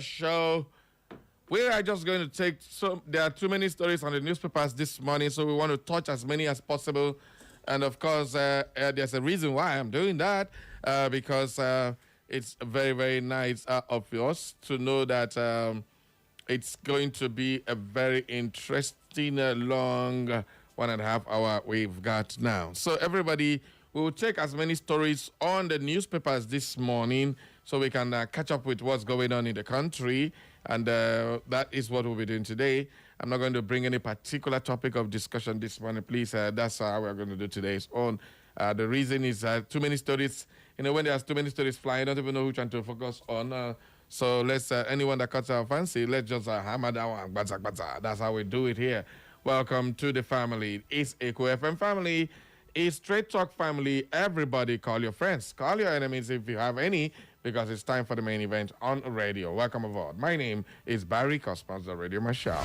show. We are just going to take there are too many stories on the newspapers this morning, so we want to touch as many as possible. And of course, there's a reason why I'm doing that, because it's very, very nice of us to know that it's going to be a very interesting, long 1.5 hour we've got now. So everybody, we will take as many stories on the newspapers this morning so we can catch up with what's going on in the country. And that is what we'll be doing today. I'm not going to bring any particular topic of discussion this morning, please. That's how we're going to do today's own. The reason is too many stories. You know, when there's too many stories flying, I don't even know which one to focus on. So let's, anyone that cuts our fancy, let's just hammer that one. That's how we do it here. Welcome to the family. It's Echo FM family. It's Straight Talk family. Everybody call your friends. Call your enemies if you have any, because it's time for the main event on radio. Welcome aboard. My name is Barry Cosmos, the Radio Marshal.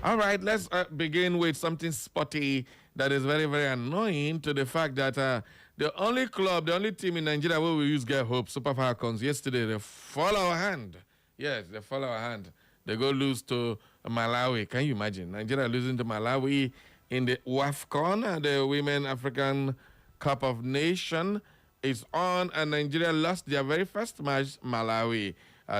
All right, let's begin with something spotty that is very, very annoying, to the fact that the only team in Nigeria where we use Get Hope, Super Falcons, yesterday, they fall our hand. Yes, they fall our hand. They go lose to Malawi. Can you imagine? Nigeria losing to Malawi in the WAFCON, the Women African Cup of Nations is on, and Nigeria lost their very first match. Malawi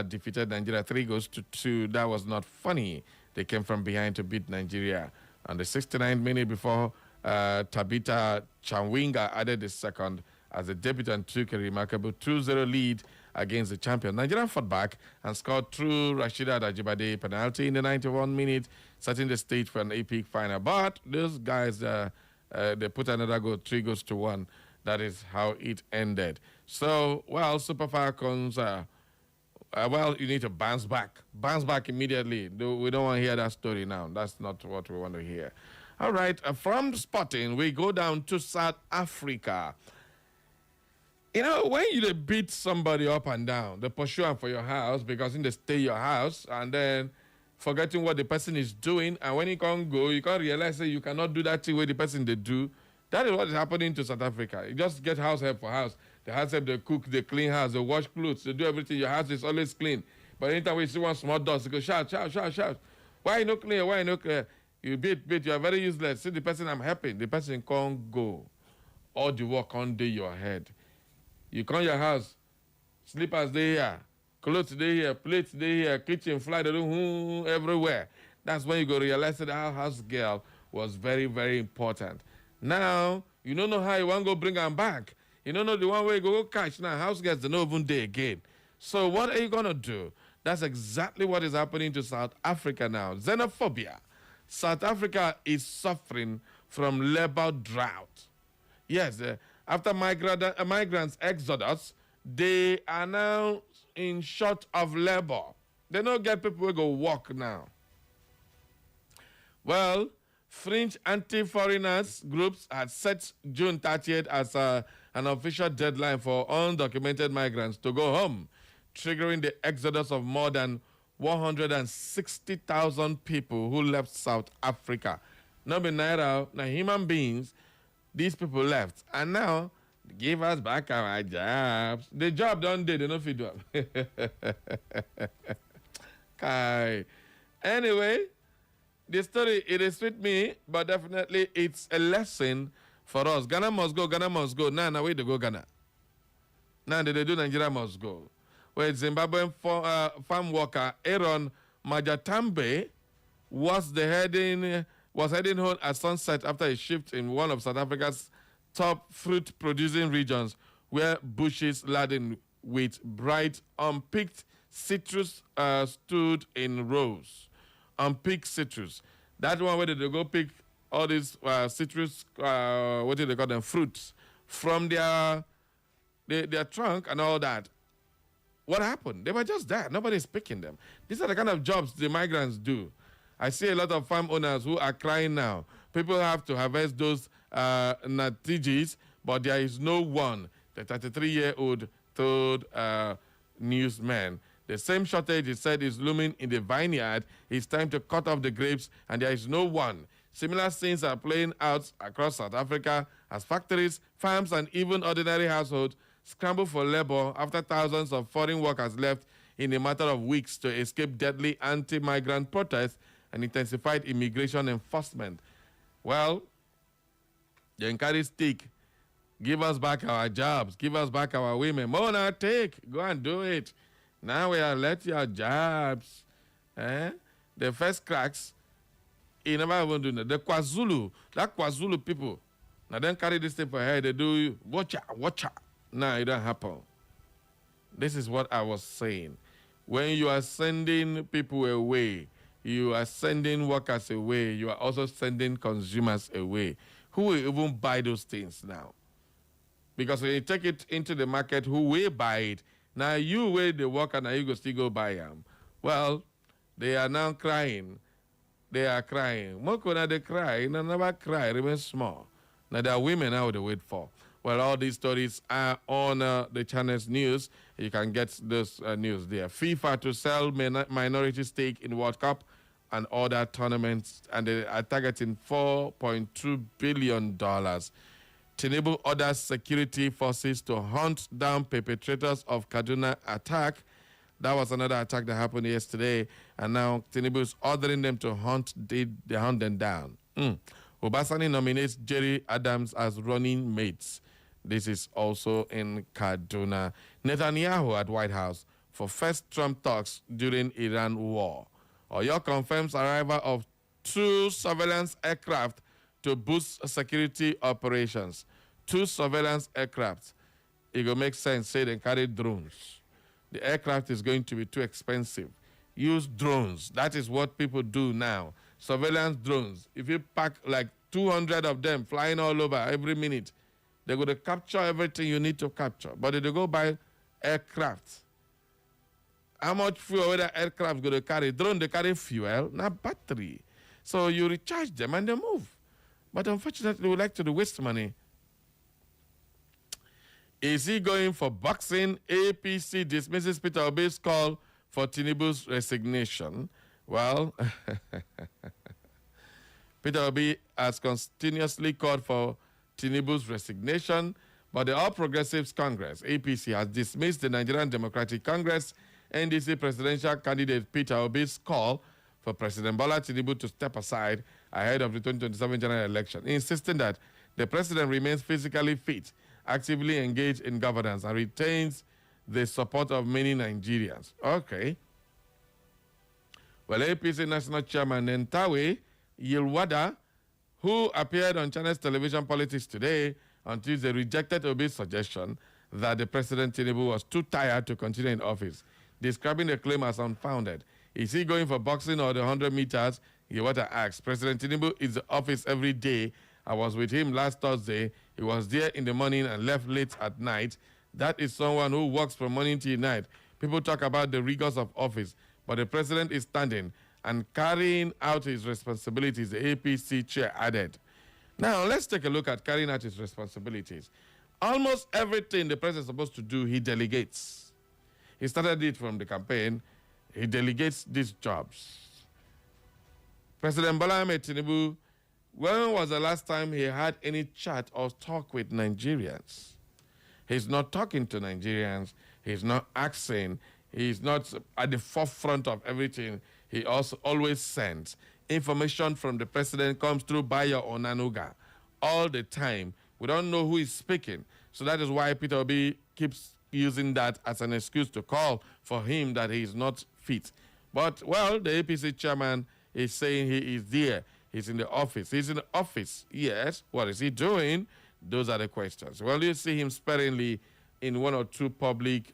defeated Nigeria 3-2. That was not funny. They came from behind to beat Nigeria. On the 69th minute before, Tabitha Chanwinga added the second as the debutant took a remarkable 2-0 lead against the champion. Nigeria fought back and scored through Rashida Ajibade penalty in the 91st minute, setting the stage for an epic final. But those guys, they put another goal, 3-1. That is how it ended. So, well, Super Falcons... you need to bounce back. Bounce back immediately. We don't want to hear that story now. That's not what we want to hear. All right, from spotting, we go down to South Africa. You know, when you beat somebody up and down, they pursue them for your house because they stay your house, and then forgetting what the person is doing, and when you can't go, you can't realize that you cannot do that thing where the person they do. That is what is happening to South Africa. You just get house help for house. The house help, they cook, they clean house, they wash clothes, they do everything. Your house is always clean. But anytime we see one small dust, you go shout. Why you not clear? Why you not clear? You beat, you are very useless. See the person I'm helping, the person can't go. All the work on day your head. You come your house, slippers they here, clothes they here, plates they here, kitchen fly they do everywhere. That's when you go realize that our house girl was very, very important. Now, you don't know how you want to go bring them back. You don't know the one way you go catch. Now, house girls, they don't even day again. So what are you going to do? That's exactly what is happening to South Africa now. Xenophobia. South Africa is suffering from labor drought. Yes, after migrants' exodus, they are now in short of labor. They don't get people who go work now. Well, fringe anti-foreigners groups had set June 30th as an official deadline for undocumented migrants to go home, triggering the exodus of more than 160,000 people who left South Africa. Not be naira, now human beings, these people left. And now, they give us back our jobs. The job done did, they don't feed up. Okay. Anyway, the story, it is with me, but definitely it's a lesson for us. Ghana must go, Ghana must go. Now, where to go, Ghana? Now, they do Nigeria must go. Where Zimbabwean farm worker Aaron Majatambe was heading home at sunset after a shift in one of South Africa's top fruit-producing regions, where bushes laden with bright, unpicked citrus stood in rows. Unpicked citrus. That one where they go pick all these citrus, what do they call them, fruits, from their trunk and all that. What happened? They were just there. Nobody's picking them. These are the kind of jobs the migrants do. I see a lot of farm owners who are crying now. People have to harvest those natijis, but there is no one. The 33-year-old told newsman The same shortage, he said, is looming in the vineyard. It's time to cut off the grapes, and there is no one. Similar scenes are playing out across South Africa as factories, farms, and even ordinary households scramble for labor after thousands of foreign workers left in a matter of weeks to escape deadly anti-migrant protests and intensified immigration enforcement. Well, the encourage stick. Give us back our jobs. Give us back our women. Mona, take. Go and do it. Now we are let your jobs. The first cracks, he never even do that. The KwaZulu people, now then carry this thing for head. They do, watch out. Nah, it don't happen. This is what I was saying. When you are sending people away, you are sending workers away, you are also sending consumers away. Who will even buy those things now? Because when you take it into the market, who will buy it? Now you wait the worker, now you go still go buy them. Well, they are now crying. They are crying. Moko they cry, they never cry, remain small. Now there are women now they wait for. Well, all these stories are on the channel's news. You can get this news there. FIFA to sell minority stake in World Cup and other tournaments, and they are targeting $4.2 billion. Tinubu orders security forces to hunt down perpetrators of Kaduna attack. That was another attack that happened yesterday, and now Tinubu is ordering them to hunt them down. Obasani nominates Jerry Adams as running mates. This is also in Kaduna. Netanyahu at White House for first Trump talks during Iran war. Oyo confirms arrival of 2 surveillance aircraft to boost security operations. 2 surveillance aircraft. It will make sense, say they carry drones. The aircraft is going to be too expensive. Use drones. That is what people do now. Surveillance drones. If you pack like 200 of them flying all over every minute, they're going to capture everything you need to capture. But if they go buy aircraft, how much fuel that aircraft going to carry? Drone, they carry fuel, not battery. So you recharge them and they move. But unfortunately, we like to waste money. Is he going for boxing? APC dismisses Peter Obi's call for Tinubu's resignation. Well, Peter Obi has continuously called for Tinubu's resignation, but the All Progressives Congress, APC, has dismissed the Nigerian Democratic Congress NDC presidential candidate Peter Obi's call for President Bola Tinubu to step aside ahead of the 2027 general election, insisting that the president remains physically fit, actively engaged in governance, and retains the support of many Nigerians. Okay. Well, APC National Chairman Nentawe Yilwada, who appeared on Channels Television Politics today, on Tuesday, rejected Obi's suggestion that the President Tinubu was too tired to continue in office, describing the claim as unfounded. Is he going for boxing or the 100 meters? Yilwada asked. President Tinubu is in the office every day. I was with him last Thursday. He was there in the morning and left late at night. That is someone who works from morning till night. People talk about the rigors of office, but the president is standing and carrying out his responsibilities, the APC chair added. Now, let's take a look at carrying out his responsibilities. Almost everything the president is supposed to do, he delegates. He started it from the campaign. He delegates these jobs. President Bola Ahmed Tinubu, when was the last time he had any chat or talk with Nigerians? He's not talking to Nigerians. He's not asking. He's not at the forefront of everything. He also always sends information from the president comes through Bayo Onanuga all the time. We don't know who is speaking. So that is why Peter Obi keeps using that as an excuse to call for him that he is not fit. But, well, the APC chairman is saying he is there. He's in the office. He's in the office, yes. What is he doing? Those are the questions. Well, you see him sparingly in 1 or 2 public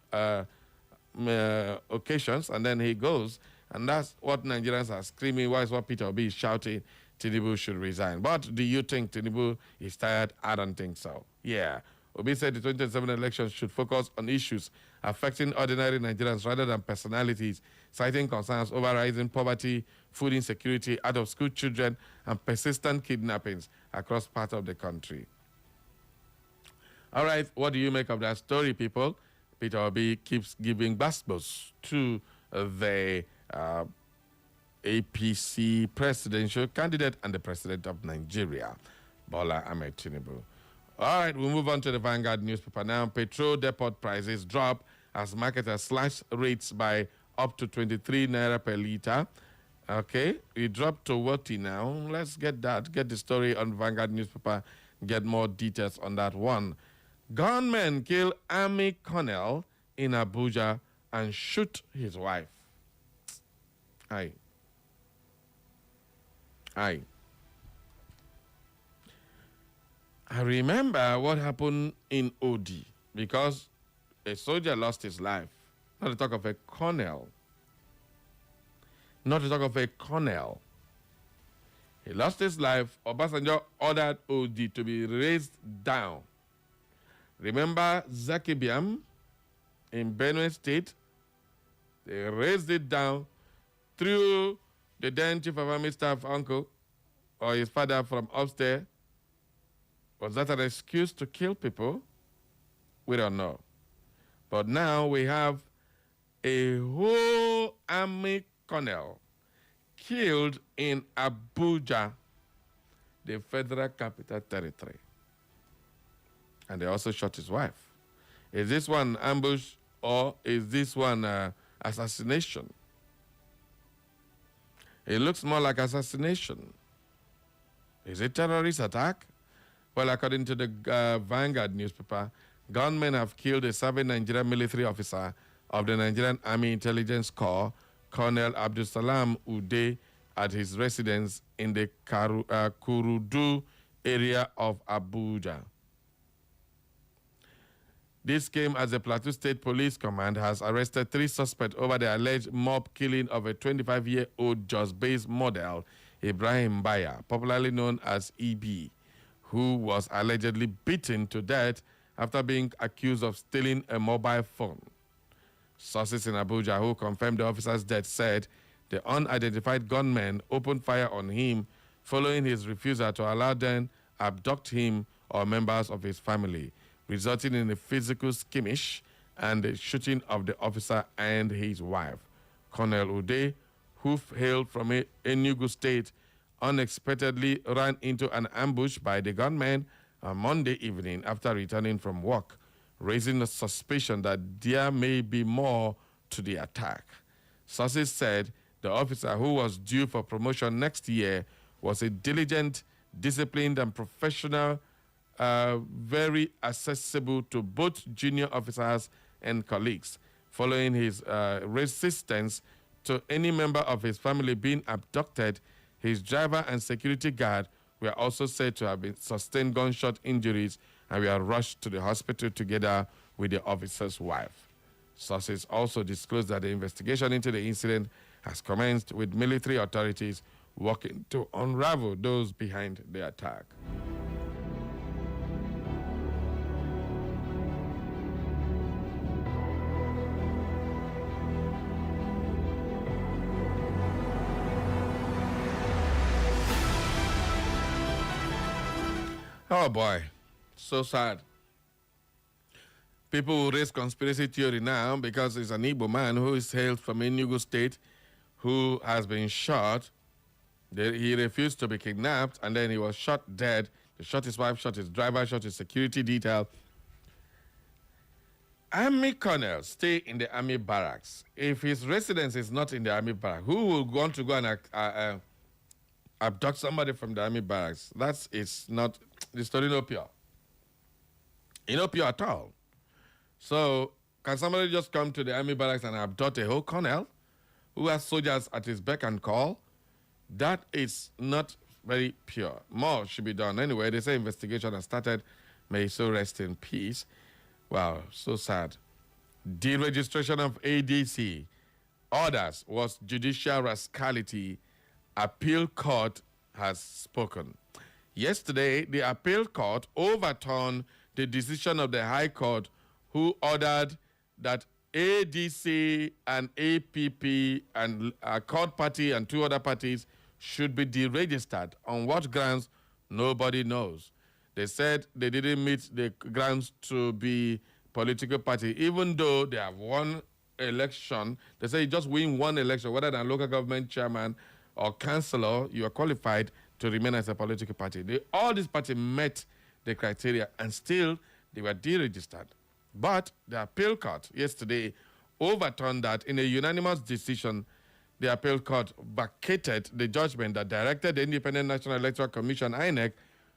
occasions, and then he goes. And that's what Nigerians are screaming. Why is what Peter Obi is shouting? Tinubu should resign. But do you think Tinubu is tired? I don't think so. Yeah. Obi said the 2027 elections should focus on issues affecting ordinary Nigerians rather than personalities, citing concerns over rising poverty, food insecurity, out-of-school children, and persistent kidnappings across parts of the country. All right, what do you make of that story, people? Peter Obi keeps giving basketballs to the APC presidential candidate and the president of Nigeria, Bola Ahmed Tinubu. All right, we'll move on to the Vanguard newspaper now. Petrol depot prices drop as marketers slash rates by up to 23 naira per liter. Okay, it dropped to what now? Let's get that. Get the story on Vanguard newspaper. Get more details on that one. Gunmen kill army colonel in Abuja and shoot his wife. Aye. I remember what happened in OD because a soldier lost his life. Not to talk of a colonel. Not to talk of a colonel. He lost his life. Obasanjo ordered OD to be raised down. Remember Zakibiam in Benue State? They raised it down through the then chief of army staff uncle or his father from upstairs. Was that an excuse to kill people? We don't know. But now we have a whole army colonel killed in Abuja, the Federal Capital Territory. And they also shot his wife. Is this one ambush or is this one assassination? It looks more like assassination. Is it terrorist attack? Well, according to the Vanguard newspaper, gunmen have killed a serving Nigerian military officer of the Nigerian Army Intelligence Corps, Colonel Abdul Salam Ude, at his residence in the Kurudu area of Abuja. This came as the Plateau State Police Command has arrested 3 suspects over the alleged mob killing of a 25-year-old Jos-based model, Ibrahim Baya, popularly known as EB, who was allegedly beaten to death after being accused of stealing a mobile phone. Sources in Abuja who confirmed the officer's death said the unidentified gunmen opened fire on him following his refusal to allow them abduct him or members of his family, resulting in a physical skirmish and the shooting of the officer and his wife. Colonel Ude, who hailed from Enugu State, unexpectedly ran into an ambush by the gunmen on Monday evening after returning from work, raising a suspicion that there may be more to the attack. Sources said the officer, who was due for promotion next year, was a diligent, disciplined, and professional, very accessible to both junior officers and colleagues. Following his resistance to any member of his family being abducted, his driver and security guard were also said to have been sustained gunshot injuries and were rushed to the hospital together with the officer's wife. Sources also disclosed that the investigation into the incident has commenced, with military authorities working to unravel those behind the attack. Oh boy, so sad. People will raise conspiracy theory now because it's an Igbo man who is hailed from Enugu State who has been shot. He refused to be kidnapped and then he was shot dead. They shot his wife, shot his driver, shot his security detail. Army colonels stay in the army barracks. If his residence is not in the army barracks, who will want to go and abduct somebody from the army barracks? It's not the story, no pure. No pure at all. So, can somebody just come to the army barracks and abduct a whole colonel who has soldiers at his beck and call? That is not very pure. More should be done. Anyway, they say investigation has started. May he so rest in peace. Wow, so sad. Deregistration of ADC orders was judicial rascality. Appeal court has spoken. Yesterday, the appeal court overturned the decision of the High Court, who ordered that ADC and APP and a court party and 2 other parties should be deregistered. On what grounds, nobody knows. They said they didn't meet the grounds to be political party, even though they have won election. They say you just win one election, whether than local government chairman or councillor, you are qualified to remain as a political party. All these parties met the criteria and still they were deregistered. But the appeal court yesterday overturned that in a unanimous decision. The appeal court vacated the judgment that directed the Independent National Electoral Commission, INEC,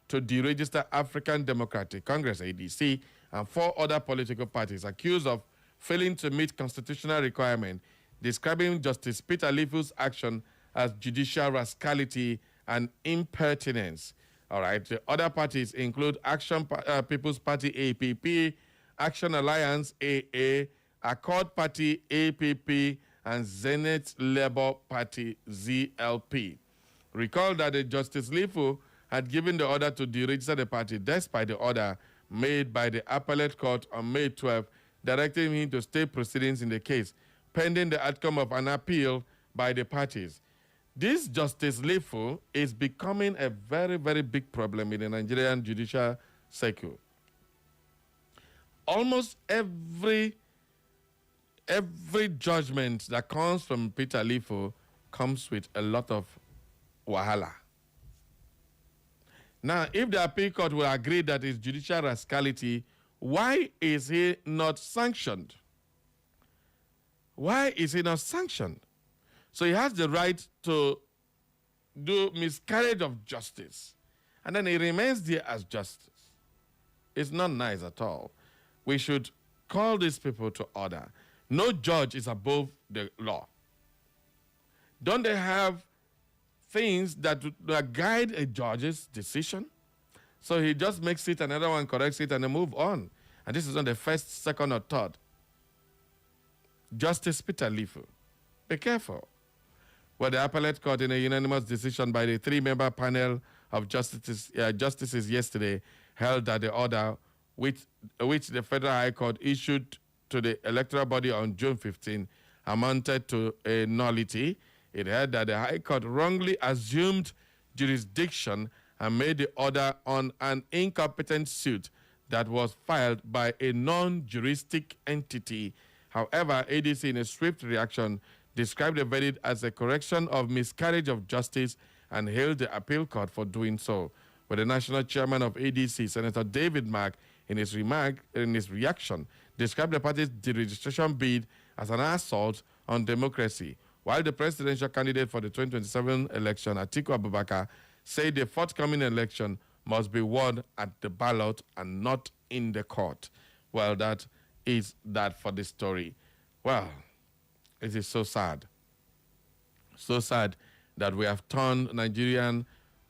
to deregister African Democratic Congress, ADC, and 4 other political parties accused of failing to meet constitutional requirements, describing Justice Peter Lifu's action as judicial rascality and impertinence. All right, the other parties include Action People's Party, APP, Action Alliance, AA, Accord Party, APP, and Zenith Labour Party, ZLP. Recall that the Justice Lifu had given the order to deregister the party despite the order made by the appellate court on May 12, directing him to stay proceedings in the case, pending the outcome of an appeal by the parties. This Justice Lifu is becoming a very, very big problem in the Nigerian judicial circle. Almost every judgment that comes from Peter Lifu comes with a lot of wahala. Now, if the appeal court will agree that it's judicial rascality, why is he not sanctioned? Why is he not sanctioned? So he has the right to do miscarriage of justice, and then he remains there as justice. It's not nice at all. We should call these people to order. No judge is above the law. Don't they have things that guide a judge's decision? So he just makes it, another one corrects it, and they move on. And this is not the first, second, or third. Justice Peter Lifu, be careful. Well, the appellate court, in a unanimous decision by the 3-member panel of justices yesterday, held that the order which the Federal High Court issued to the electoral body on June 15 amounted to a nullity. It held that the High Court wrongly assumed jurisdiction and made the order on an incompetent suit that was filed by a non-juristic entity. However, ADC, in a swift reaction, described the verdict as a correction of miscarriage of justice and hailed the appeal court for doing so. But the national chairman of ADC, Senator David Mark, in his reaction, described the party's deregistration bid as an assault on democracy, while the presidential candidate for the 2027 election, Atiku Abubakar, said the forthcoming election must be won at the ballot and not in the court. Well, that is that for the story. Well, it is so sad. So sad that we have turned Nigerian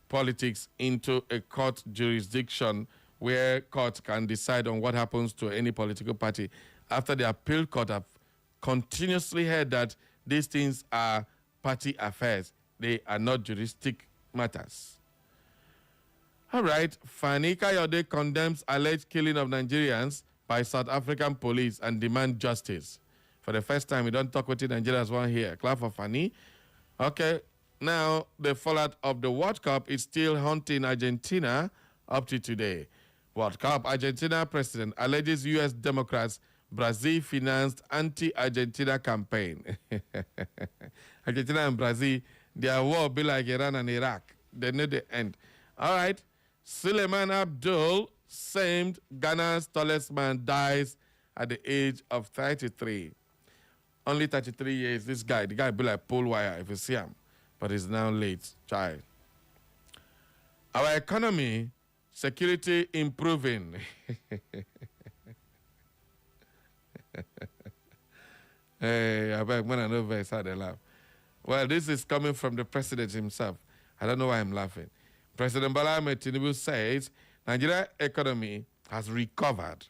politics into a court jurisdiction where courts can decide on what happens to any political party after the appeal court have continuously heard that these things are party affairs. They are not juristic matters. All right, Fani Kayode condemns alleged killing of Nigerians by South African police and demand justice. For the first time, we don't talk with the Nigerians one here. Clap for Fani. Okay, now the fallout of the World Cup is still haunting Argentina up to today. World Cup, Argentina president alleges U.S. Democrats Brazil-financed anti-Argentina campaign. Argentina and Brazil, their war will be like Iran and Iraq. They need the end. All right. Suleiman Abdul, same Ghana's tallest man, dies at the age of 33. Only 33 years, this guy. The guy be like pole wire if you see him. But he's now late, child. Our economy, security improving. Hey, I beg, when I know very sad, I laugh. Well, this is coming from the president himself. I don't know why I'm laughing. President Bola Ahmed Tinubu says Nigeria's economy has recovered,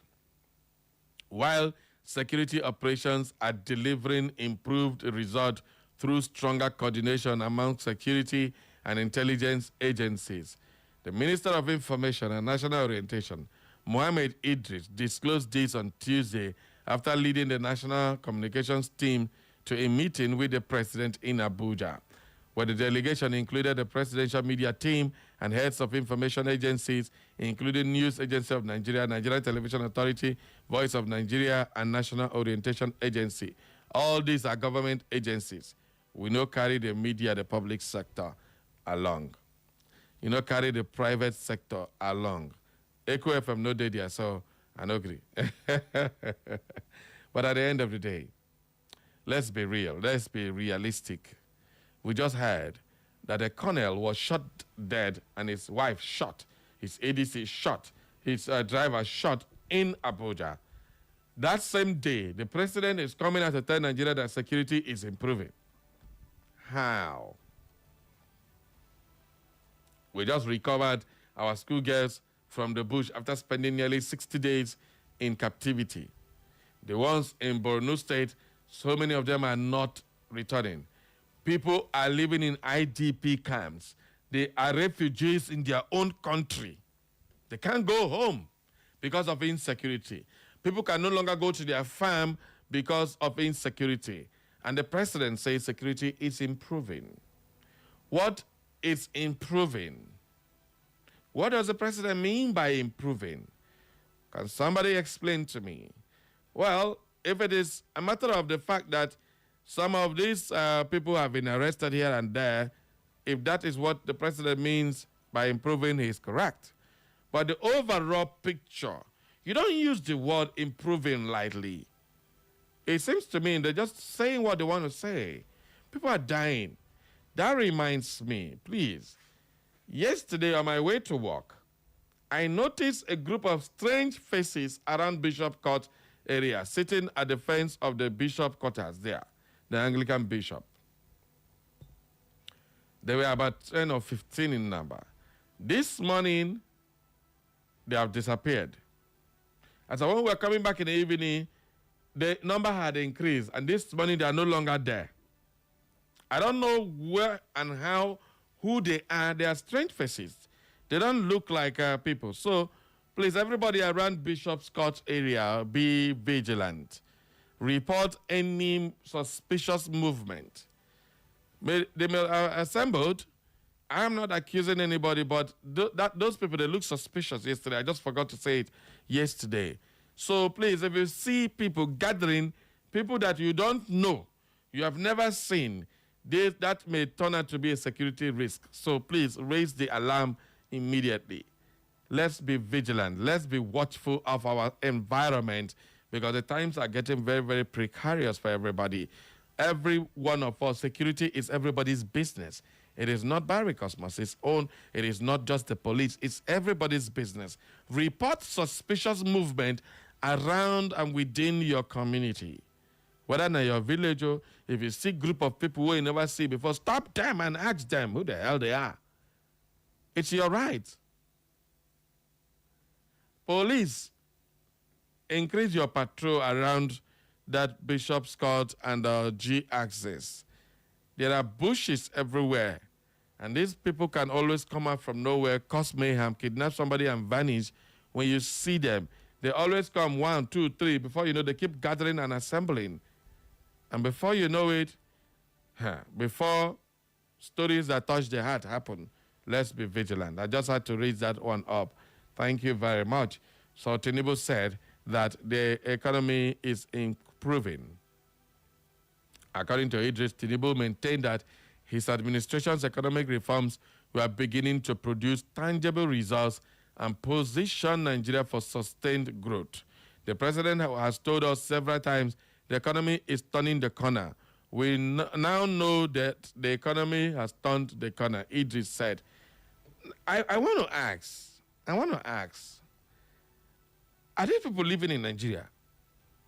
while security operations are delivering improved results through stronger coordination among security and intelligence agencies. The Minister of Information and National Orientation, Mohammed Idris, disclosed this on Tuesday after leading the National Communications team to a meeting with the president in Abuja. where the delegation included the presidential media team and heads of information agencies, including News Agency of Nigeria, Nigeria Television Authority, Voice of Nigeria, and National Orientation Agency. All these are government agencies. We no carry the media, the public sector along. You know, carry the private sector along. Echo FM no day there, so I no agree. But at the end of the day, let's be real. Let's be realistic. We just heard that a colonel was shot dead and his wife shot, his ADC shot, his driver shot in Abuja. That same day, the president is coming out to tell Nigeria that security is improving. How? We just recovered our schoolgirls from the bush after spending nearly 60 days in captivity. The ones in Borno State, so many of them are not returning. People are living in IDP camps. They are refugees in their own country. They can't go home because of insecurity. People can no longer go to their farm because of insecurity. And the president says security is improving. What is improving? What does the president mean by improving? Can somebody explain to me? Well, if it is a matter of the fact that some of these people have been arrested here and there, if that is what the president means by improving, he is correct. But the overall picture, you don't use the word improving lightly. It seems to me they're just saying what they want to say. People are dying. That reminds me, please, yesterday on my way to work, I noticed a group of strange faces around Bishop Court area, sitting at the fence of the bishop quarters there, the Anglican bishop. They were about 10 or 15 in number. This morning, they have disappeared. As when we were coming back in the evening, the number had increased, and this morning they are no longer there. I don't know where and how, who they are. They are strange faces. They don't look like people. So, please, everybody around Bishop's Court area, be vigilant. Report any suspicious movement. They may assembled. I am not accusing anybody, but those people, they look suspicious yesterday. I just forgot to say it yesterday. So please, if you see people gathering, people that you don't know, you have never seen, that may turn out to be a security risk. So please raise the alarm immediately. Let's be vigilant. Let's be watchful of our environment because the times are getting very, very precarious for everybody. Every one of us, security is everybody's business. It is not Barry Cosmos' own. It is not just the police. It's everybody's business. Report suspicious movement around and within your community. Whether in your village or if you see a group of people who you never see before, stop them and ask them who the hell they are. It's your right. Police, increase your patrol around that Bishop's Court and G axis. There are bushes everywhere, and these people can always come out from nowhere, cause mayhem, kidnap somebody and vanish. When you see them, they always come 1, 2, 3. Before you know, they keep gathering and assembling. And before you know it, before stories that touch the heart happen, let's be vigilant. I just had to raise that one up. Thank you very much. So Tinubu said that the economy is improving. According to Idris, Tinubu maintained that his administration's economic reforms were beginning to produce tangible results and position Nigeria for sustained growth. The president has told us several times the economy is turning the corner. We now know that the economy has turned the corner, Idris said. I want to ask, are there people living in Nigeria?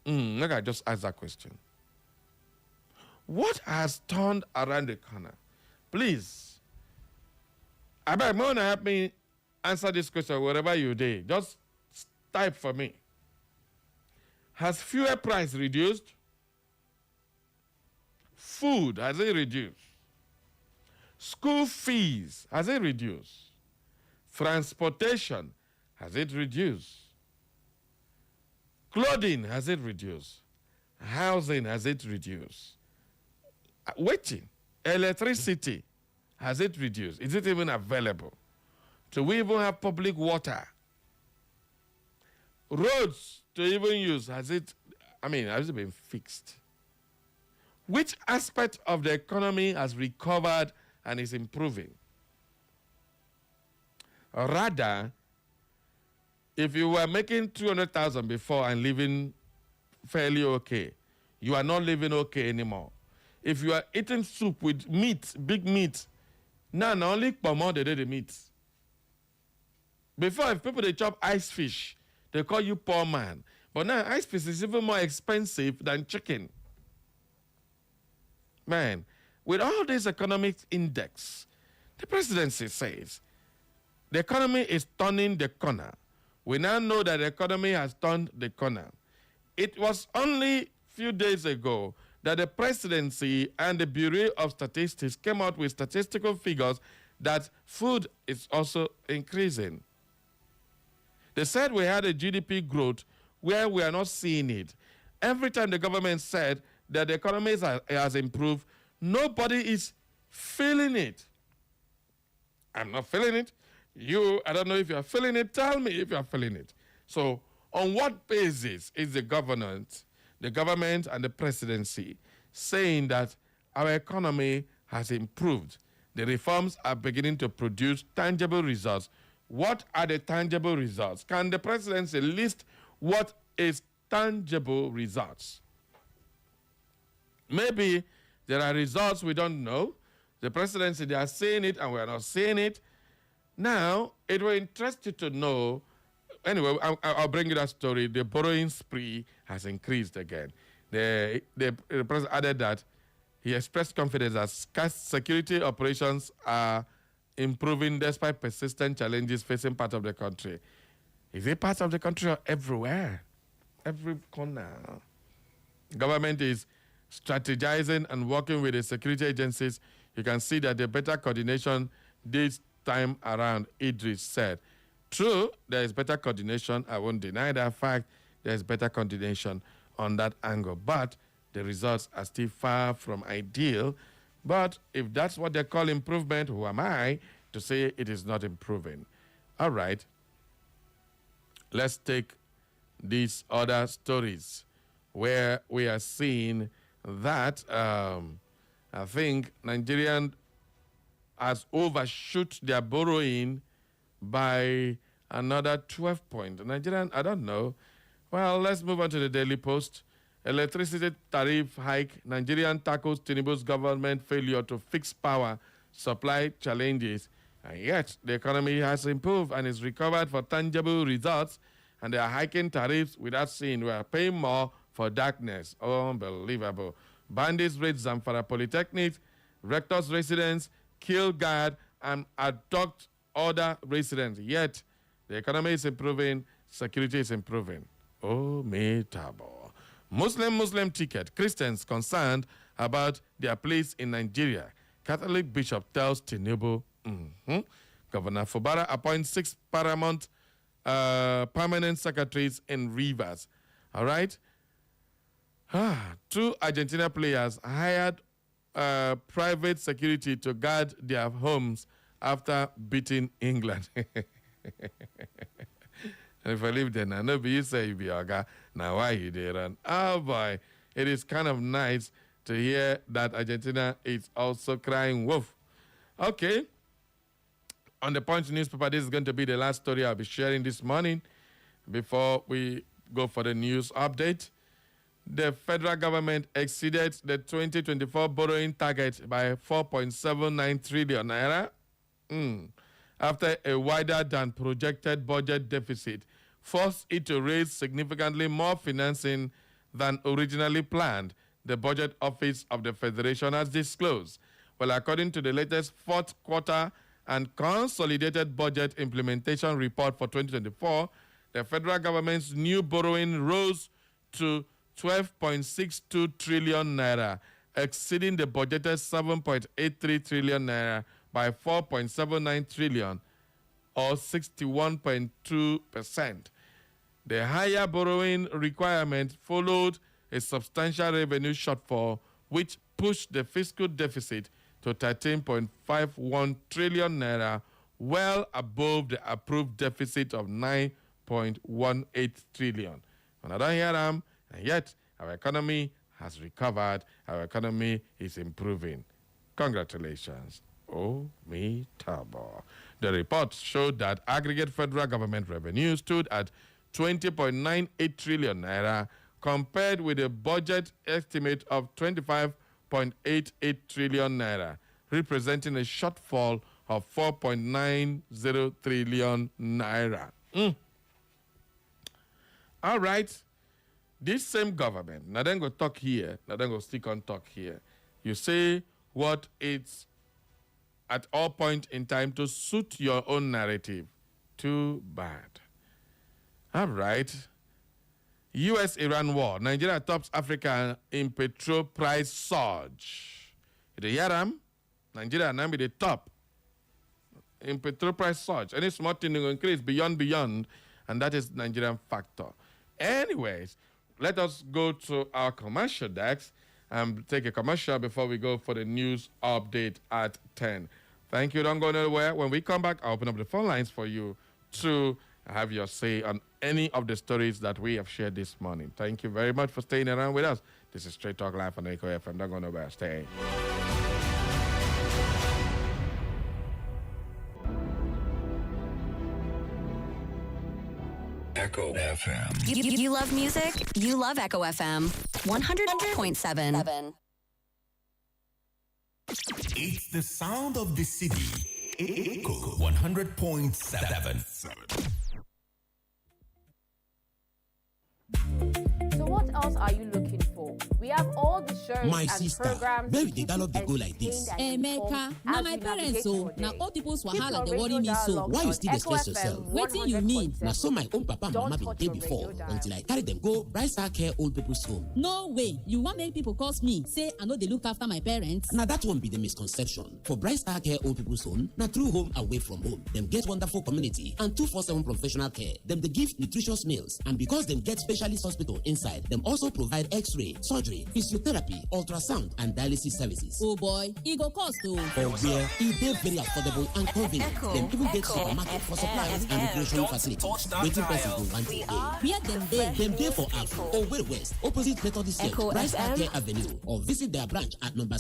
Like I just asked that question. What has turned around the corner? Please, I beg you to help me answer this question wherever you did. Just type for me. Has fuel price reduced? Food, has it reduced? School fees, has it reduced? Transportation, has it reduced? Clothing, has it reduced? Housing, has it reduced? Waiting. Electricity, Has it reduced? Is it even available? Do we even have public water? Roads to even use, has it been fixed? Which aspect of the economy has recovered and is improving? Rather, if you were making 200,000 before and living fairly okay, you are not living okay anymore. If you are eating soup with meat, big meat, now only pomo they do the meat. Before, if people they chop ice fish, they call you poor man. But now ice fish is even more expensive than chicken. Man, with all this economic index, the presidency says the economy is turning the corner. We now know that the economy has turned the corner. It was only a few days ago that the presidency and the Bureau of Statistics came out with statistical figures that food is also increasing. They said we had a GDP growth where we are not seeing it. Every time the government said that the economy has improved, nobody is feeling it. I'm not feeling it. I don't know if you're feeling it. Tell me if you're feeling it. So, on what basis is the government and the presidency saying that our economy has improved? The reforms are beginning to produce tangible results. What are the tangible results? Can the presidency list what is tangible results? Maybe there are results we don't know. The presidency, they are saying it and we are not saying it. Now, it will interest you to know. Anyway, I'll bring you that story. The borrowing spree has increased again. The president added that he expressed confidence that scarce security operations are improving despite persistent challenges facing part of the country. Is it part of the country or everywhere? Every corner. Government is strategizing and working with the security agencies. You can see that the better coordination this time around, Idris said. True, there is better coordination. I won't deny that fact. There is better coordination on that angle. But the results are still far from ideal. But if that's what they call improvement, who am I to say it is not improving? All right. Let's take these other stories where we are seeing that I think Nigerian has overshoot their borrowing by another 12 points. Nigerian, I don't know. Well, let's move on to the Daily Post. Electricity tariff hike. Nigerian tackles Tinubu's government failure to fix power supply challenges. And yet, the economy has improved and is recovered for tangible results. And they are hiking tariffs without seeing we are paying more for darkness. Unbelievable. Bandits raid Zamfara Polytechnic, rector's residence, kill guard, and abduct other residents. Yet, the economy is improving, security is improving. Oh, me tabo. Muslim ticket. Christians concerned about their place in Nigeria. Catholic bishop tells Tinubu. Governor Fubara appoints 6 paramount permanent secretaries in Rivers. All right. 2 Argentina players hired private security to guard their homes after beating England. And if I live there, now nobody you say you be Oga. Now why you there? And oh boy, it is kind of nice to hear that Argentina is also crying wolf. Okay. On the Punch newspaper, this is going to be the last story I'll be sharing this morning before we go for the news update. The federal government exceeded the 2024 borrowing target by 4.79 trillion naira after a wider than projected budget deficit forced it to raise significantly more financing than originally planned, the Budget Office of the Federation has disclosed. Well, according to the latest fourth quarter and consolidated budget implementation report for 2024, the federal government's new borrowing rose to 12.62 trillion naira, exceeding the budgeted 7.83 trillion naira by 4.79 trillion, or 61.2%. The higher borrowing requirement followed a substantial revenue shortfall, which pushed the fiscal deficit to 13.51 trillion naira, well above the approved deficit of 9.18 trillion. And I don't hear them, and yet our economy has recovered, our economy is improving. Congratulations. Oh, me tabo. The report showed that aggregate federal government revenue stood at 20.98 trillion naira compared with a budget estimate of 25.88 trillion naira, representing a shortfall of 4.90 trillion naira. All right. This same government, now then go talk here, now then go stick on talk here. You say what it's at all point in time to suit your own narrative. Too bad. All right. U.S.-Iran war. Nigeria tops Africa in petrol price surge. The Yaram, Nigeria now be the top in petrol price surge. Any small thing will increase beyond, and that is Nigerian factor. Anyways, let us go to our commercial desk and take a commercial before we go for the news update at 10. Thank you. Don't go nowhere. When we come back, I'll open up the phone lines for you to have your say on any of the stories that we have shared this morning. Thank you very much for staying around with us. This is Straight Talk Live on Echo FM. Don't go nowhere. Stay. Echo FM. You love music? You love Echo FM. 100.7. It's the sound of the city. Echo 100.7. So what else are you looking for? We have all the shows My and sister, programs. where we develop the go like this? Emeka, now my parents so now all people's wahala they worry me so. Why you still stress yourself? Wetin you mean? Now so my own papa and mama been there before until I carry them go Bright Star Care Old People's Home. No way. You want make people cause me say I know they look after my parents. Now that won't be the misconception. For Bright Star Care Old People's Home, now through home away from home. Them get wonderful community and 247 professional care. Them they give nutritious meals, and because them get specialist hospital inside, them also provide X-ray, surgery, physiotherapy, ultrasound, and dialysis services. Oh boy, it go cost too. For where it is very affordable and convenient. Them even get supermarket for supplies and recreation facilities. Waiting person go want to Where them there? Them there for Afro or Way West, opposite Methodist Church, Bright Star Care Avenue, or visit their branch at number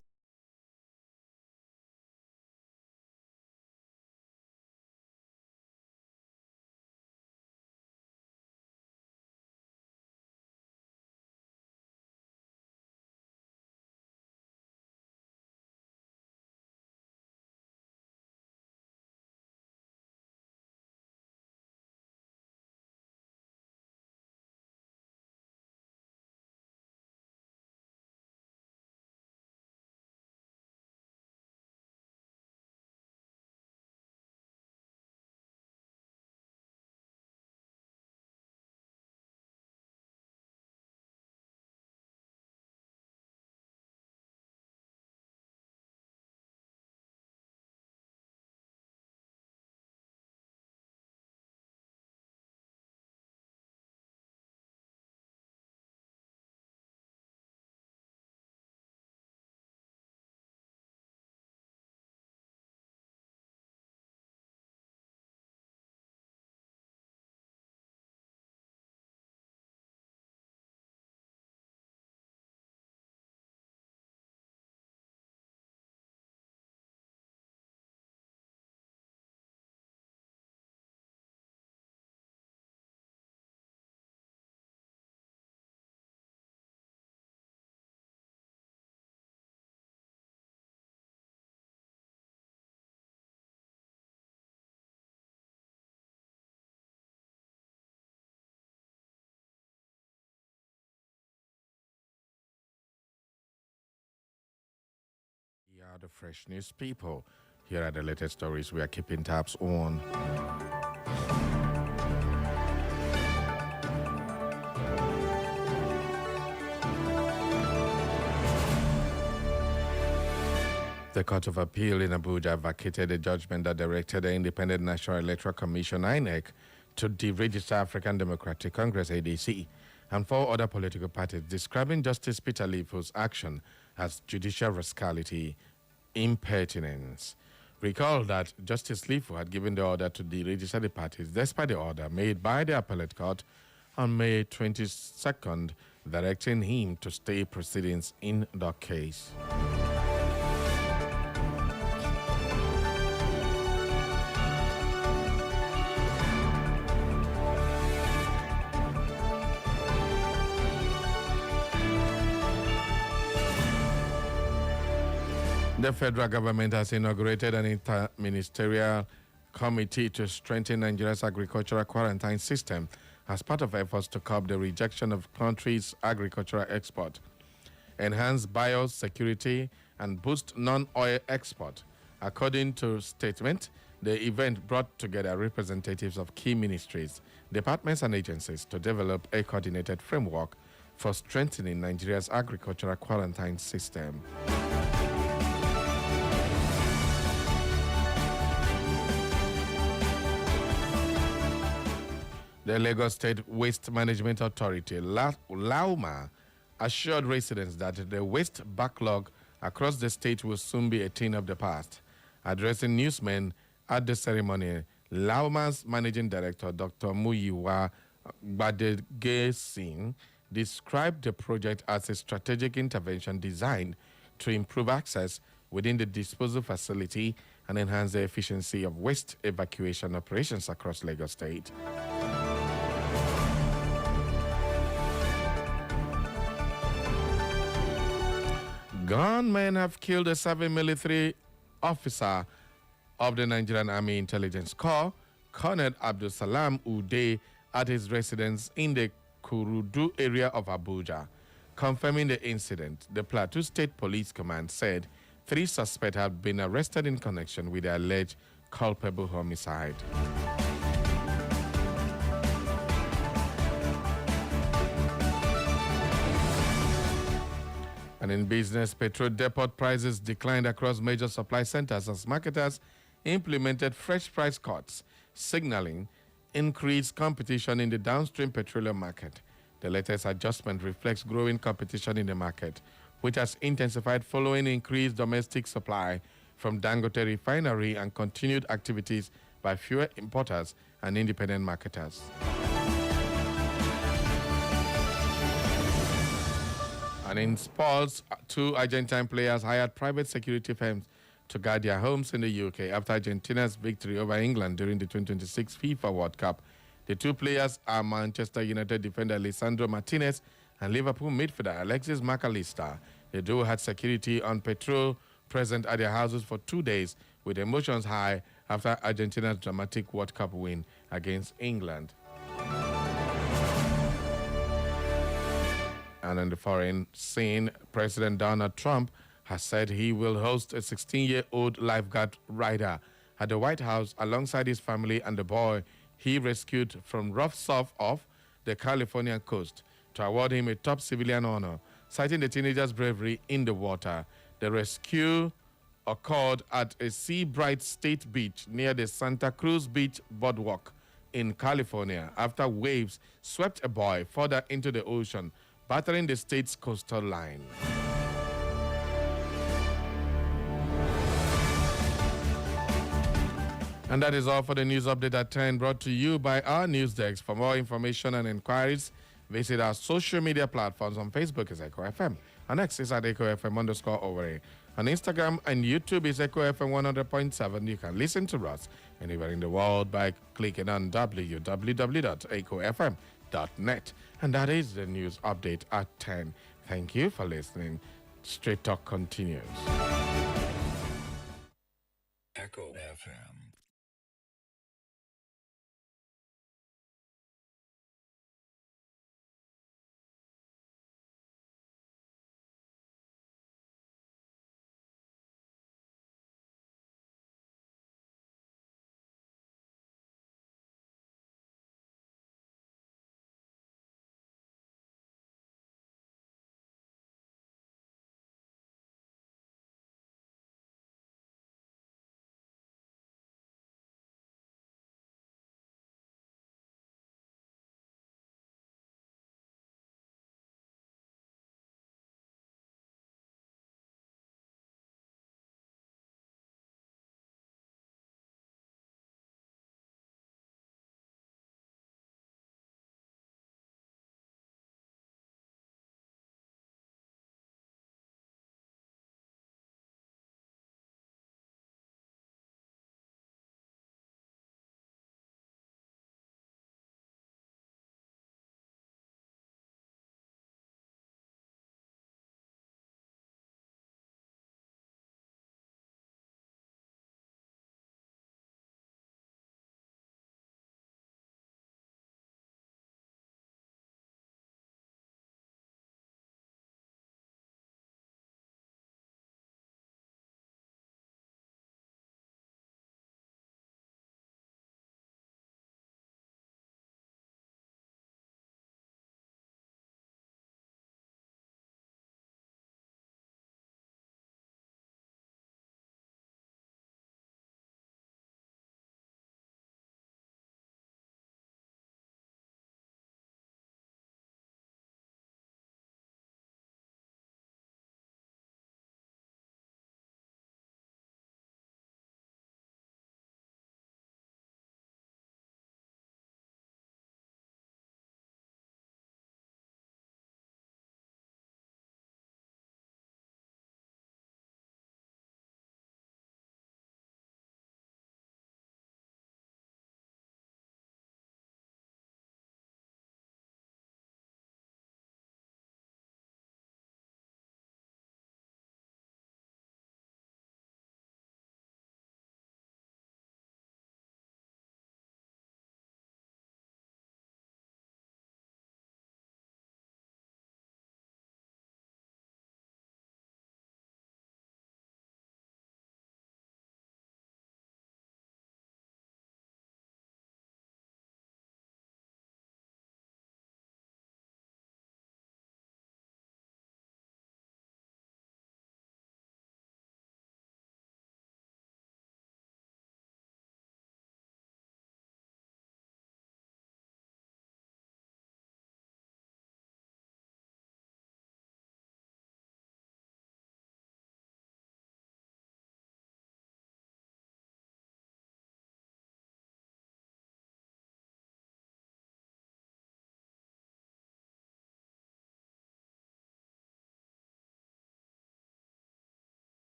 We are the Fresh News people. Here are the latest stories we are keeping tabs on. The Court of Appeal in Abuja vacated a judgment that directed the Independent National Electoral Commission, INEC, to deregister African Democratic Congress, ADC, and 4 other political parties, describing Justice Peter Lifu's action as judicial rascality impertinence. Recall that Justice Lifu had given the order to deregister the parties despite the order made by the appellate court on May 22nd, directing him to stay proceedings in the case. The federal government has inaugurated an interministerial committee to strengthen Nigeria's agricultural quarantine system as part of efforts to curb the rejection of country's agricultural export, enhance biosecurity, and boost non-oil export. According to statement, the event brought together representatives of key ministries, departments, and agencies to develop a coordinated framework for strengthening Nigeria's agricultural quarantine system. The Lagos State Waste Management Authority, LAUMA, assured residents that the waste backlog across the state will soon be a thing of the past. Addressing newsmen at the ceremony, LAUMA's Managing Director, Dr. Muyiwa Badege described the project as a strategic intervention designed to improve access within the disposal facility and enhance the efficiency of waste evacuation operations across Lagos State. Gunmen have killed a serving military officer of the Nigerian Army Intelligence Corps, Colonel Abdul Salam Ude, at his residence in the Kurudu area of Abuja. Confirming the incident, the Plateau State Police Command said 3 suspects have been arrested in connection with the alleged culpable homicide. And in business, petrol depot prices declined across major supply centers as marketers implemented fresh price cuts, signaling increased competition in the downstream petroleum market. The latest adjustment reflects growing competition in the market, which has intensified following increased domestic supply from Dangote Refinery and continued activities by fewer importers and independent marketers. And in sports, 2 Argentine players hired private security firms to guard their homes in the UK after Argentina's victory over England during the 2026 FIFA World Cup. The 2 players are Manchester United defender Lisandro Martinez and Liverpool midfielder Alexis McAllister. The duo had security on patrol present at their houses for 2 days, with emotions high after Argentina's dramatic World Cup win against England. And on the foreign scene, President Donald Trump has said he will host a 16-year-old lifeguard rider at the White House alongside his family and the boy he rescued from rough surf off the Californian coast to award him a top civilian honor, citing the teenager's bravery in the water. The rescue occurred at a Seabright State Beach near the Santa Cruz Beach Boardwalk in California after waves swept a boy further into the ocean, battering the state's coastal line. And that is all for the news update at 10, brought to you by our news desk. For more information and inquiries, visit our social media platforms. On Facebook is Echo FM, and X is at Echo FM_Owerri. On Instagram and YouTube is Echo FM 100.7. You can listen to us anywhere in the world by clicking on www.echofm.net. And that is the news update at 10. Thank you for listening. Straight Talk continues. Echo FM.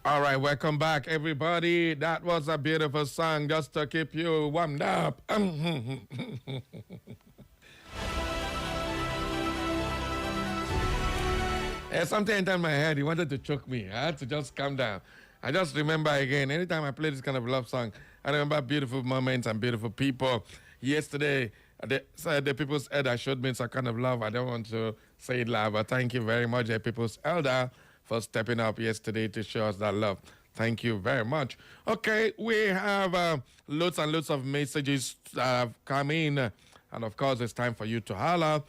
All right, welcome back, everybody. That was a beautiful song just to keep you warmed up. Something entered my head. He wanted to choke me. I had to just calm down. I just remember again, anytime I play this kind of love song, I remember beautiful moments and beautiful people. Yesterday, the People's Elder showed me some kind of love. I don't want to say it loud, but thank you very much, the People's Elder, for stepping up yesterday to show us that love. Thank you very much. Okay, we have loads and loads of messages that have come in. And of course, it's time for you to holler.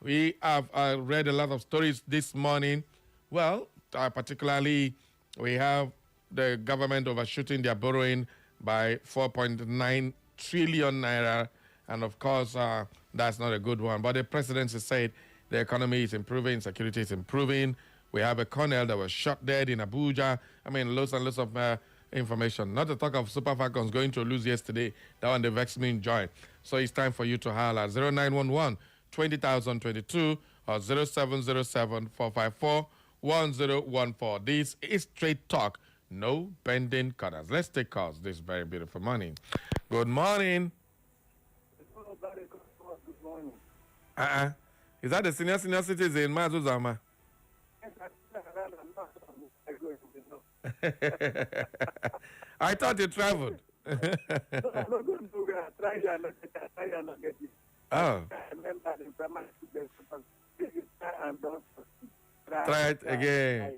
We have read a lot of stories this morning. Well, particularly, we have the government overshooting their borrowing by 4.9 trillion naira. And of course, that's not a good one. But the presidency said the economy is improving, security is improving. We have a colonel that was shot dead in Abuja. I mean, loads and loads of information. Not to talk of Super Falcons going to lose yesterday. That one, the vex me joy. So it's time for you to holler 0911 20,022 or 0707 454 1014. This is Straight Talk. No bending corners. Let's take calls this very beautiful morning. Good morning. Good morning. Is that the senior citizen, Mazuzama? I thought you traveled. Oh. Try it again.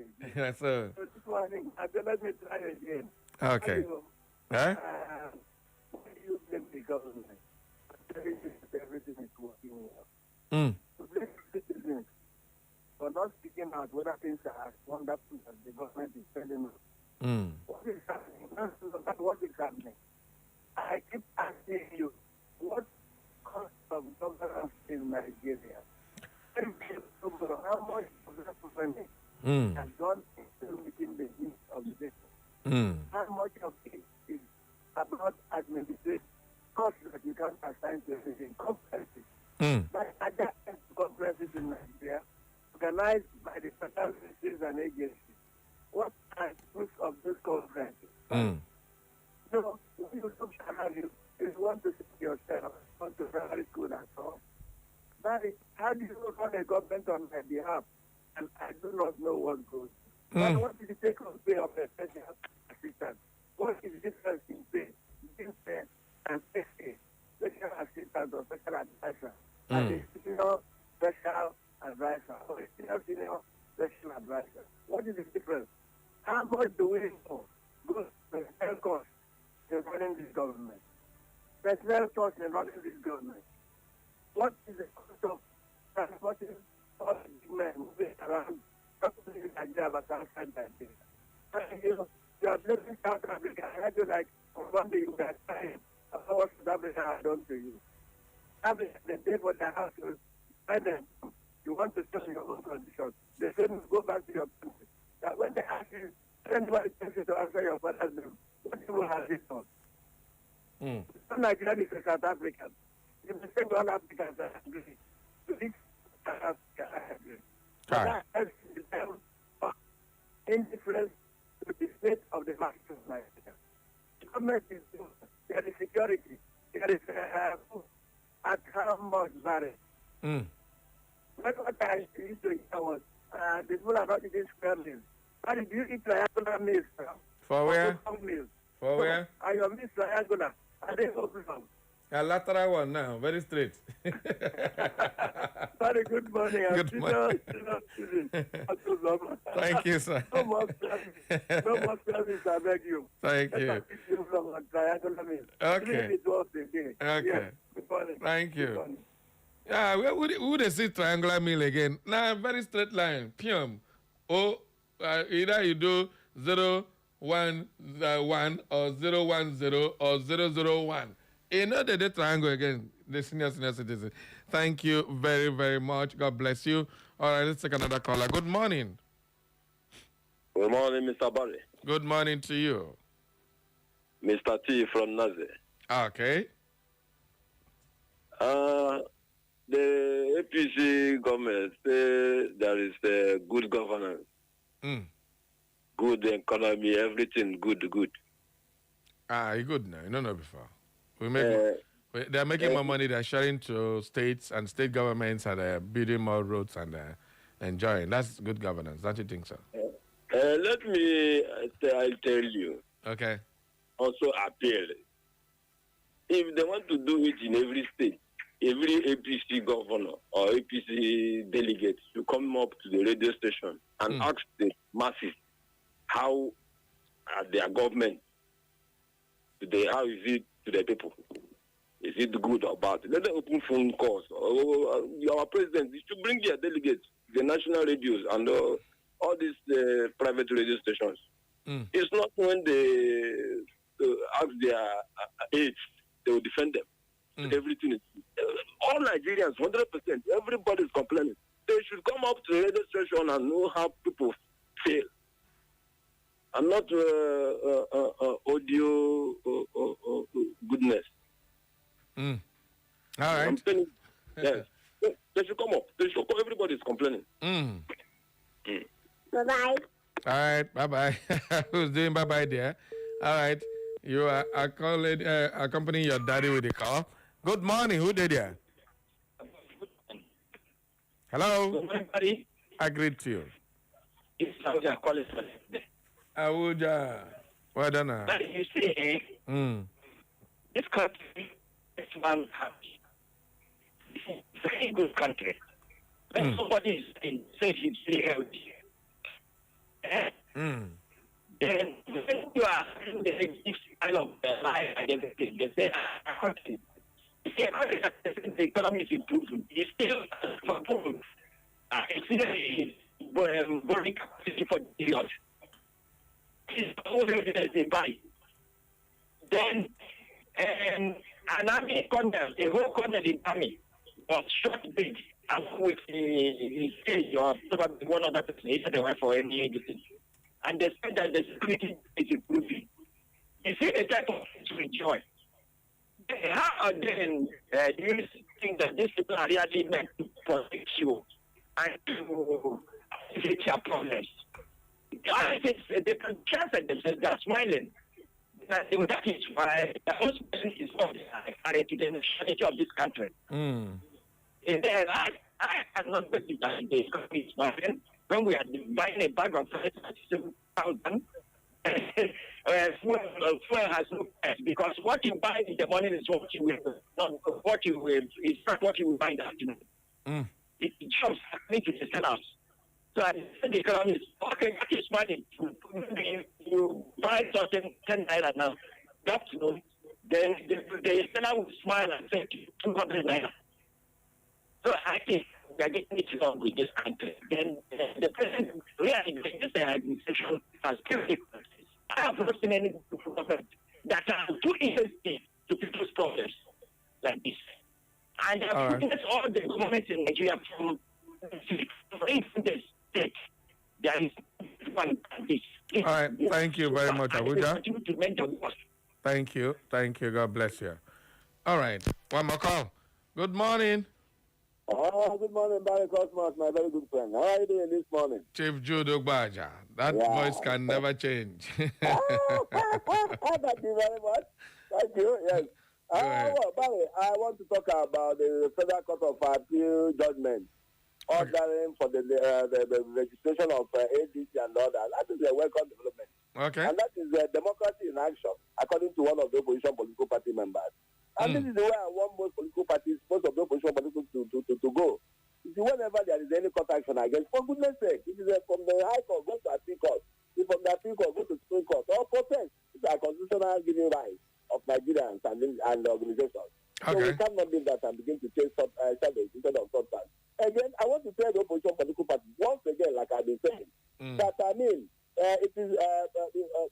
So. This morning, let me try again. Okay. Huh? You blame the government. Everything is working well. Mm. Blame citizens for not speaking out whether things are as wonderful as the government is telling us. Mm. What is happening? What is happening? I keep asking you, what cost of governance in Nigeria? How much of that money has gone into meeting the needs of the people? Mm. How much of it is about administration costs that you can assign to everything? Conferences. But other conferences in Nigeria, organized by the federal ministries and agencies. What are the fruits of those conferences? No, when you look around you, you want to see yourself, want to primary school and so on. That is, how do you run a government on my behalf? And I do not know what goes. But what is the take-home pay of a special assistant? What is the difference in pay between pay and SA, special assistant or special advisor, and a senior special advisor or a senior special advisor? What is the difference? How much do we know goes personnel cost in running this government? Personnel cost in running this government. What is the cost of transporting all the men moving around, not only in Nigeria but outside Nigeria? You are blaming South Africa. I feel like on one day you are trying about what South Africa has done to you. Africa, they did what they have to find them. You want to show your own conditions. They said, go back to your country. That when they ask you, anybody tells you to answer your father's name, what you will have it on? Some Nigerian is a South African. If the same all Africans are agree, to this South Africa, I agree. But that has to them indifference to the state of the market of Nigeria. The government is doing, there is security, there is at how much value. What I used to hear was, the people are not eating square meals. How did you eat triangular meals? For where? Meals. For where? Are your meals triangular? Are they oblong? A lateral one now, very straight. Very good morning. Good morning. Thank you, sir. No more service, I beg you. Thank you. Okay. Okay. Yeah. Good morning. Thank you. Good morning. Yeah, who they see triangular meal again? Now, very straight line. Pium. Either you do 0, 1, 1 or 0, 1, 0 or 0, 0, 1. You know the triangle again, the senior citizen. Thank you very, very much. God bless you. All right, let's take another caller. Good morning. Good morning, Mr. Barry. Good morning to you. Mr. T from Nazi. Okay. The APC government say there is good governance. good economy, everything good. You good now. You don't know before. They're making more money. They're sharing to states and state governments, and building more roads and enjoying. That's good governance. Don't you think so? Let me I'll tell you. Okay. Also appeal. If they want to do it in every state, every APC governor or APC delegate to come up to the radio station and ask the masses how their government today, how is it to the people? Is it good or bad? Let them open phone calls. Our president is to bring their delegates, the national radios and all these private radio stations. It's not when they ask their aides, they will defend them. Everything is all Nigerians, 100%. Everybody is complaining. They should come up to the radio station and know how people feel, and not audio goodness. All right. I'm telling you, yes. They should come up. They should come. Everybody is complaining. Bye-bye. All right. Bye-bye. Who's doing bye-bye there? All right. You are accompanying your daddy with the call. Good morning. Who did there? Hello? Good morning, buddy. I greet you. It's Abuja calling for Abuja. Well done. But you see, this country is one happy. It's a very good country. When somebody is saying he's very healthy, then when you are having this kind of life and everything, they say, the economy is improving. It's still improving. It's very capacity for the period. It's all evidence they buy. Then, an army colonel, a whole colonel in army, was shot dead along with his stage or probably one other person. He said they went for any anything. And they said that the security is improving. You see the type of things to enjoy. How then do you think that these people are really meant to protect you and to fix your problems? I think they can chance at themselves, they're smiling. That is why the whole person is not carried to the nationality of this country. And then I cannot believe that the economy is smiling when we are buying a bag of 37,000. Fuel has no price because what you buy in the morning is what you will, not what you will. It's not what you will buy in the afternoon. It jumps into the sellers. So I said the economy is okay. That is money. You buy something 10 naira now. That's no. Then the seller will smile and say 200 naira. So I think we are getting it wrong with this country. Then the president really, this administration has killed it. I have not seen any government that are too interested to people's problems like this. And I've witnessed all the governments in Nigeria from the state. There is one like this. All right. Thank you very much, Abuja. Thank you. Thank you. God bless you. All right. One more call. Good morning. Good morning, Barry Cosmos, my very good friend. How are you doing this morning? Chief Jude Ogbaja. That voice can never change. Thank you very much. Thank you. Yes. Well, Barry, I want to talk about the Federal Court of Appeal judgment ordering for the registration of ADC and all that. That is a welcome development. Okay. And that is democracy in action, according to one of the opposition political party members. And this is the way I want most political parties, most of the opposition political to go. You see, whenever there is any court action against, for goodness sake, it is from the High Court, go to Appeal Court. If from the Appeal Court, go to Supreme Court. Or protest. It's a constitutional giving rights of Nigerians and organizations. Okay. So we cannot do that and begin to chase shadows instead of substance. Again, I want to tell the opposition political parties, once again, like I've been saying, that it is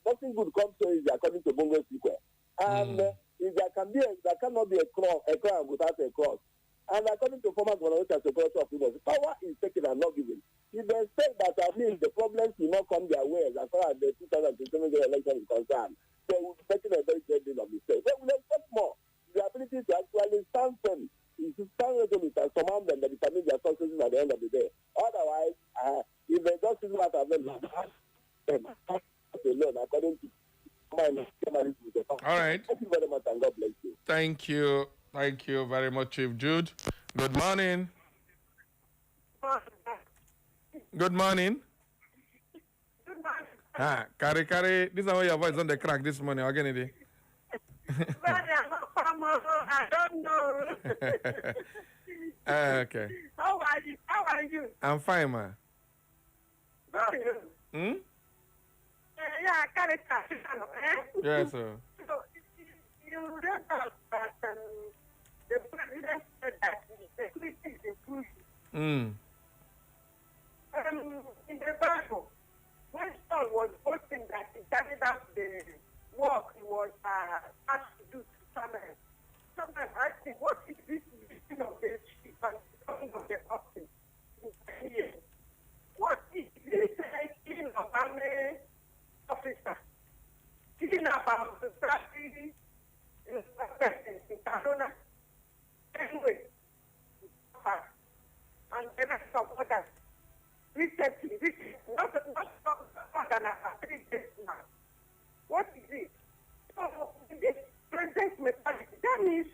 nothing good comes so easy according to Bongo Sequel. And if there cannot be a crime without a cross. And according to former governor of Security, power is taken and not given. If they say that the problems will not come their way as far as the 2027 election is concerned, they will be making a very great deal of mistake. They will expect more. The ability to actually stand firm, to stand resolute and surmount them that determine their successes at the end of the day. Otherwise, if they just do what I've done, All right. Thank you very much, and God bless you. Thank you. Thank you very much, Chief Jude. Good morning. Good morning. Carry. This is how your voice on the crack this morning. Again, I don't know. okay. How are you? I'm fine, man. How are you? Yeah, I can't Yes, sir. So, you read that the president said that the security is improving. In the Bible, when Saul was boasting that he carried out the work he was asked to do to Samuel, Samuel asked him, what is this vision of the sheep and the coming of the oxen in 10 years? What is this killing of army officer? Killing about the strategy in Kaduna? Anyway, and the rest of others. Recently, this is not than 3 days now. What is it? So, the president's mentality, that means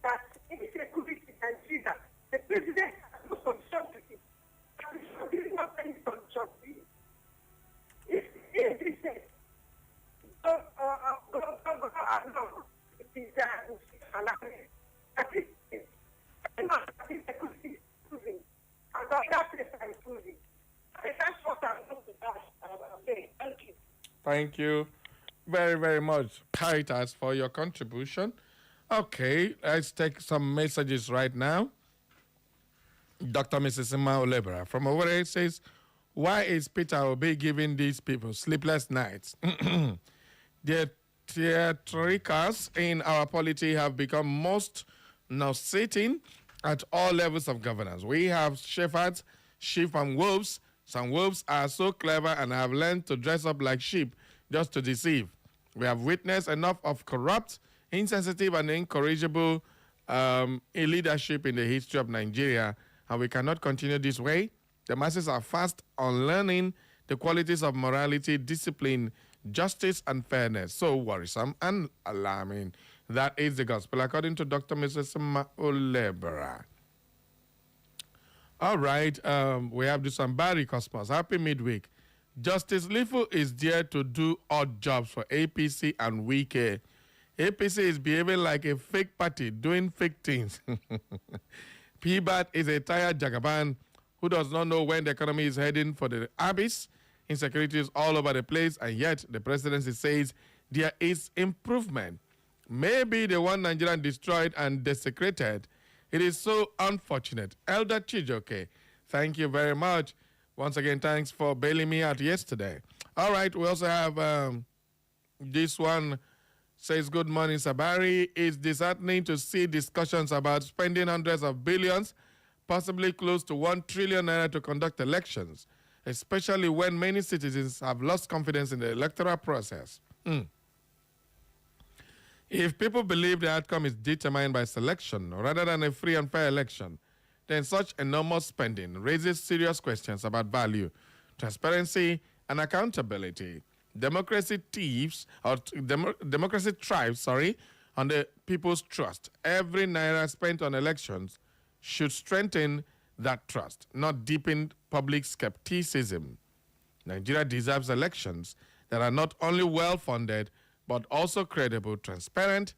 that insecurity in Nigeria, the president has no solution to it. There is not any solution to it. It's said, it is insecurity is improving, and other places are improving. That's what I'm going to say. Thank you. Thank you very, very much, Caritas, for your contribution. Okay, let's take some messages right now. Dr. Mrs. Emma Olebra from Owerri says, why is Peter Obi giving these people sleepless nights? The theatricals in our polity have become most now sitting at all levels of governance. We have shepherds, sheep, and wolves. Some wolves are so clever and have learned to dress up like sheep just to deceive. We have witnessed enough of corrupt, insensitive, and incorrigible leadership in the history of Nigeria, and we cannot continue this way. The masses are fast on learning the qualities of morality, discipline, justice, and fairness. So worrisome and alarming. That is the gospel, according to Dr. Mrs. Olebra. All right, we have this one. Barry Cosmos. Happy midweek. Justice Lifu is there to do odd jobs for APC and Wike. APC is behaving like a fake party, doing fake things. PBAT is a tired jagaban who does not know when the economy is heading for the abyss. Insecurity is all over the place, and yet the presidency says there is improvement. Maybe the one Nigerian destroyed and desecrated. It is so unfortunate. Elder Chijoke, thank you very much. Once again, thanks for bailing me out yesterday. All right, we also have this one says, good morning, Sabari. It's disheartening to see discussions about spending hundreds of billions, possibly close to 1 trillion naira to conduct elections, especially when many citizens have lost confidence in the electoral process. If people believe the outcome is determined by selection rather than a free and fair election, then such enormous spending raises serious questions about value, transparency, and accountability. Democracy thrives, on the people's trust. Every naira spent on elections should strengthen that trust, not deepen public skepticism. Nigeria deserves elections that are not only well-funded, but also credible, transparent,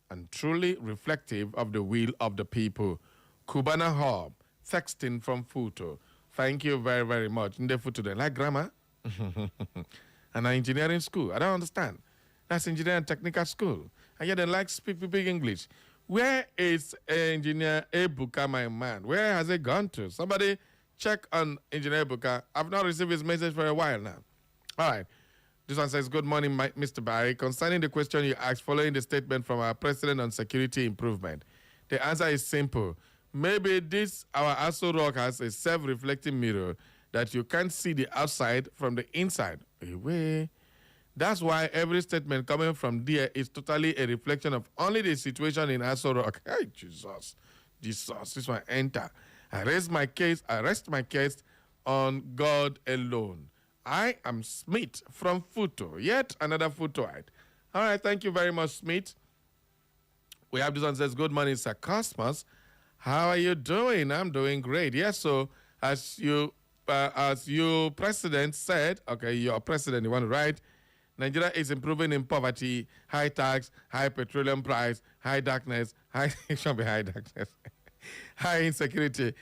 and truly reflective of the will of the people. Kubana Hub, Sexton from Futo. Thank you very, very much. Ndefuto, they like grammar? And an engineering school. I don't understand. That's engineering technical school. And yet they like speak big English. Where is Engineer Ebuka, my man? Where has he gone to? Somebody check on Engineer Ebuka. I've not received his message for a while now. All right. This one says, good morning, Mr. Barry. Concerning the question you asked following the statement from our president on security improvement, the answer is simple. Maybe this, our Aso Rock, has a self-reflecting mirror that you can't see the outside from the inside. Anyway, that's why every statement coming from there is totally a reflection of only the situation in Aso Rock. Hey, Jesus, this one enter. I rest my case on God alone. I am Smith from Futo, yet another Futoite. All right, thank you very much, Smith. We have this one says, good morning, Sir Cosmos. How are you doing? I'm doing great. Yes, so as you president said, okay, your president, you want to write, Nigeria is improving in poverty, high tax, high petroleum price, high darkness, it should be high darkness, high insecurity.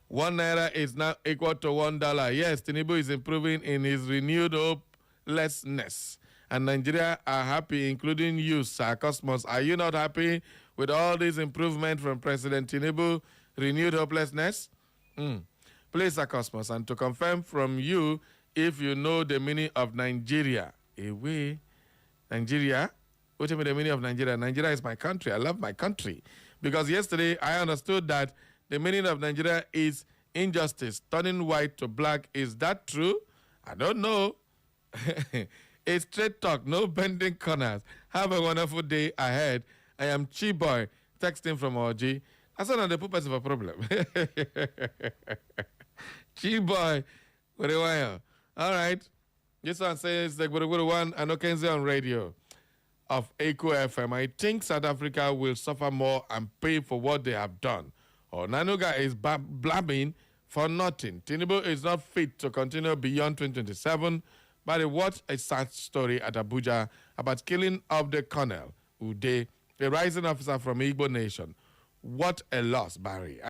1 naira is now equal to $1. Yes, Tinubu is improving in his renewed hopelessness. And Nigeria are happy, including you, Sir Cosmos. Are you not happy with all this improvement from President Tinubu, renewed hopelessness? Please, Sir Cosmos, and to confirm from you if you know the meaning of Nigeria. Away, Nigeria? What do you mean the meaning of Nigeria? Nigeria is my country. I love my country. Because yesterday I understood that the meaning of Nigeria is injustice, turning white to black. Is that true? I don't know. It's straight talk, no bending corners. Have a wonderful day ahead. I am Chi-Boy, texting from OG. That's not the purpose of a problem. Chi-Boy, what do I have? All right. This one says, the Guru One and Okenzie on radio of Echo FM. I think South Africa will suffer more and pay for what they have done. Or Nanuga is blabbing for nothing. Tinubu is not fit to continue beyond 2027. But what a sad story at Abuja about killing of the Colonel Ude, a rising officer from Igbo Nation. What a loss, Barry.